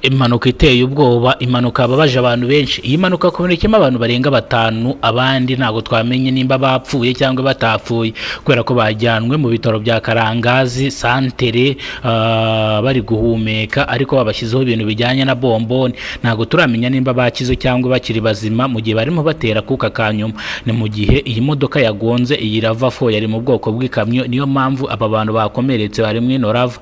Impanuka iteye ubwoba, impanuka yababaje abantu benshi. Iyi mpanuka komerekemo abantu barenga batanu, abandi ntago twamenye nimba bapfuye cyangwa batapfuye kubera ko bajyanwe mu bitaro bya Karangazi santere bari guhumeka, ariko babashyizeho ibintu bijyanye na bomboni. Ntago turamenya nimba bakize cyangwa bakiri bazima mu gihe barimo batera kuka kanyuma. Ni mu gihe iyi modoka yagonze iyi Rava 4 yari mu bwoko bw'ikamyo, niyo mpamvu aba bantu bakomeretse barimo ino Rava.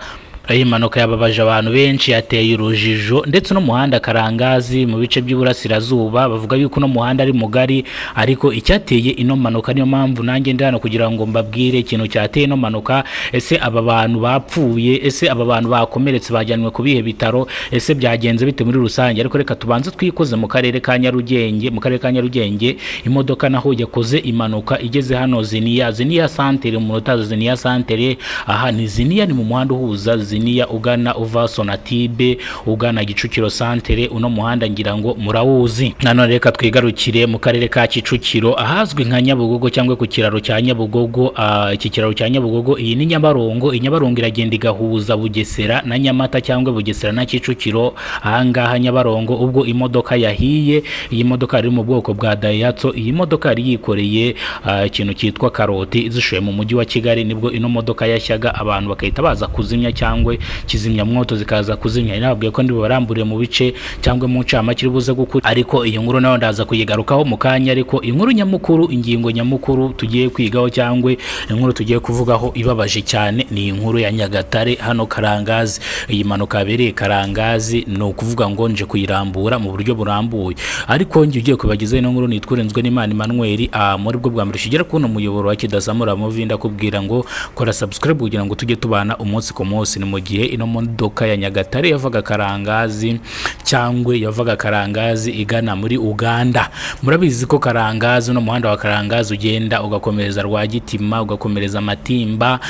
Iyi mpanuka yababaje abantu benshi, yateye urujijo ndetse no muhanda Karangazi mu bice by'Iburasirazuba bavuga yuko no muhanda ari mugari, ariko icyateye ino mpanuka niyo mpamvu nanjye ndi hano kugira ngo mbabwire ikintu cyateye ino mpanuka. Ese aba bantu bapfuye, ese aba bantu bakomeretse bajyanwe ku bihe bitaro, ese byagenze bite muri rusange? Ariko reka tubanze twikoze mu karere ka Nyarugenge. Imodoka naho yakoze impanuka igeze hano Ziniya santere. Umuntu utazi Ziniya santere, aha ni Ziniya, ni mu muhanda uhuza Ziniya ugana uva Sonatibe ugana Kicukiro santere. Uno muhanda ngira ngo murawuzi. Nanone reka twigarukire mu karere ka Kicukiro ahazwi nka Nyabugogo cyangwa ku kiraro cya Nyabugogo. Iki kiraro cya Nyabugogo, iyi ni Nyabarongo. Nyabarongo iragenda igahuza Bugesera na Nyamata cyangwa Bugesera na Kicukiro. Ahangaha Nyabarongo ubwo imodoka yahiye, iyi modoka iri mu bwoko bwa Daihatsu. Iyi modoka yari yikoreye ikintu cyitwa karoti zishuye mu mujyi wa Kigali. Nibwo ino modoka yashyaga, abantu bakahita baza kuzimya cyangwa kizimya mwoto zikaza kuzimya. Nababwiye ko ndi baramburiye mu bice cyangwa mu ncama kiri buze gukura, ariko iyo nkuru nayo ndaza kuyigarukaho mu kanya. Ariko inkuru nyamukuru, ingingo nyamukuru tugiye kwigaho cyangwa inkuru tugiye kuvugaho ibabaje cyane, ni inkuru ya Nyagatare hano Karangazi. Iyi mpanuka yabereye Karangazi, ni ukuvuga ngo nje kuyirambura mu buryo burambuye, ariko njye ugiye kubagezaho ino nkuru nitwurenzwe n'Imana Emmanuel. Muri bwo bwa mbere shigera kuno muyoboro wa Kidasamura Movie, ndakubwira ngo kora subscribe kugira ngo tujye tubana umunsi ku munsi. Ni mu gihe ino modoka ya Nyagatare yavaga Karangazi cyangwa yavaga Karangazi igana muri Uganda. Murabizi ko Karangazi no muhanda wa Karangazi ugenda ugakomereza Rwagitima, ugakomereza Matimba,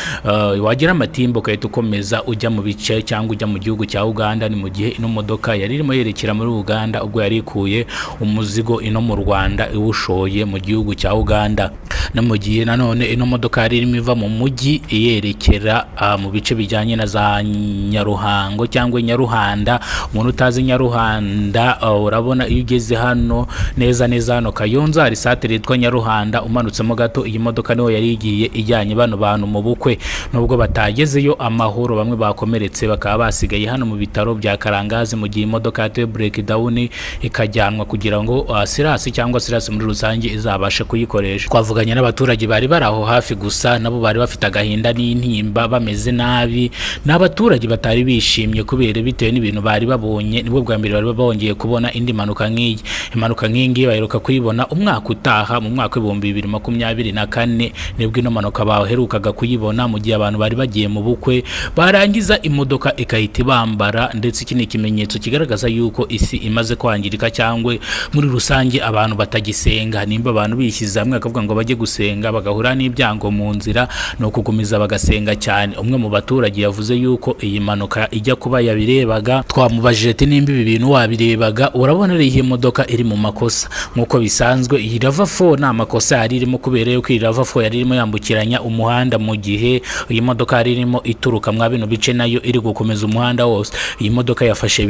wagira Matimba ukahita ukomeza ujya mu bice cyangwa ujya mu gihugu cya Uganda. Ni mu gihe ino modoka yari irimo yerekera muri Uganda, ubwo yari ikuye umuzigo ino mu Rwanda iwushoye mu gihugu cya Uganda. No mu gihe nanone ino modoka yari irimo iva mu mujyi yerekera mu bice bijyanye na za Nyaruhango cyangwa Nyaruhanda. Umuntu utazi Nyaruhanda, urabona iyo ugeze hano neza hano Kayonza hari satire yitwa Nyaruhanda, umanutsemo gato iyi modoka niho yari igiye ijyanye bano bantu mu bukwe. Nubwo batagezeyo amahoro, bamwe bakomeretse bakaba basigaye hano mu bitaro bya Karangazi, mu gihe imodoka yateye breakdown ikajyanwa kugira ngo sirasi muri rusange izabashe kuyikoresha. Twavuganye n'abaturage bari baraho hafi, gusa nabo bari bafite agahinda n'intimba, bameze nabi. N'abaturage batari bishimye kubera bitewe n'ibintu bari babonye. Nibwo bwa mbere bari bongeye kubona indi mpanuka nk'iyi. Impanuka nk'iyi baheruka kuyibona umwaka utaha mu mwaka wa 2024. Nibwo ino mpanuka baherukaga kuyibona mu gihe abantu bari bagiye mu bukwe, barangiza imodoka ikahita ibambara. Ndetse iki ni ikimenyetso kigaragaza yuko isi imaze kwangirika cyangwa muri rusange abantu batagisenga. Nimba abantu bishyize hamwe bakavuga ngo bajye gusenga bagahura n'ibyango mu nzira, no kugumiza bagasenga cyane. Umwe mu baturage yavuze yuko iyi mpanuka ijya kuba yabirebaga. Twamubajije ati nimba ibi bintu wabirebaga, urabona ari iyi modoka iri mu makosa? Nkuko bisanzwe iyi Rava 4 nta makosa yari irimo, kubera yuko iyi Rava 4 yari irimo yambukiranya umuhanda mu gihe iyi modoka yari irimo ituruka mwa bino bice nayo iri gukomeza umuhanda wose. Iyi modoka yafashe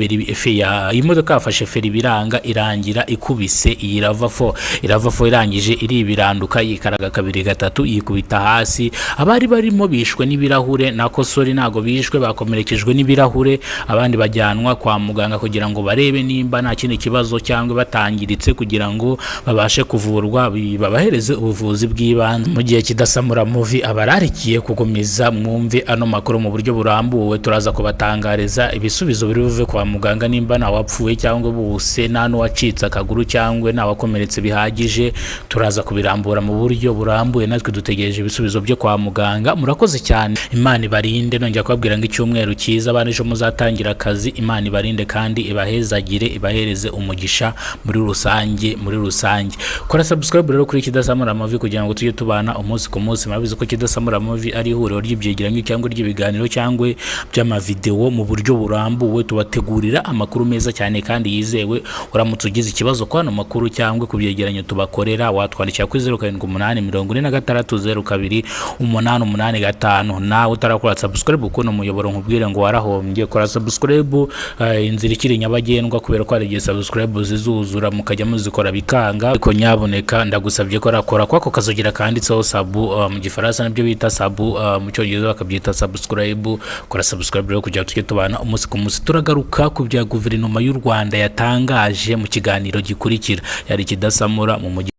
feri biranga, irangira ikubise iyi Rava 4. Rava 4 irangije iribiranduka, yikaraga kabiri gatatu yikubita hasi. Abari barimo bishwe n'ibirahure, nako sori ntago bishwe, bakomerekejwe n'ibirahure. Abandi bajyanwa kwa muganga kugira ngo barebe nimba nta kindi kibazo cyangwa batangiritse, kugira ngo babashe kuvurwa, babahereze ubuvuzi bw'ibanze. Mu gihe Kidasamura Movie abararikiye kugumiza mwumve ano makuru mu buryo burambuwe. Turaza kubatangariza ibisubizo biri buve kwa muganga, nimba nta wapfuye cyangwa bose, nta n'uwacitse akaguru cyangwa nta wakomeretse bihagije. Turaza kubirambura mu buryo burambuye, natwe dutegereje ibisubizo byo kwa muganga. Murakoze cyane, Imana ibarinde. Nongera kubabwira ngo icyumweru cyiza, abana ejo muzatangira akazi. Imana ibarinde kandi ibahezagire, ibahereze umugisha muri rusange. Kora subscribe rero kuri Kidasamura Movie kugira ngo tujye tubana umunsi ku munsi. Murabizi ko Kidasamura Movie ari ihuriro ry'ibyegeranyo cyangwa ry'ibiganiro cyangwa by'amavideo mu buryo burambuwe. Tubategurira amakuru meza cyane kandi yizewe. Uramutse ugize ikibazo kwa no makuru cyangwa ku byegeranyo tubakorera, watwandikira kuri 0788 46 02 885. Nawe utarakora subscribe kuko no muyoboro nkubwire ngo warahombye. Kora subscribe, inzira ikiri nyabagendwa kubera ko hari igihe subscribe zizuzura mukajya muzikora bikanga, ariko nyaboneka ndagusabye ko rakora kwako kazogira kanditseho sub, mu gifaransa nabyo bita sub, mu cyongereza bakabyita subscribe. Kora subscribe rero kugira tujye tubana umunsi ku munsi. Turagaruka ku bya guverinoma y'u Rwanda yatangaje mu kiganiro gikurikira, yari kidasamura mu mujyi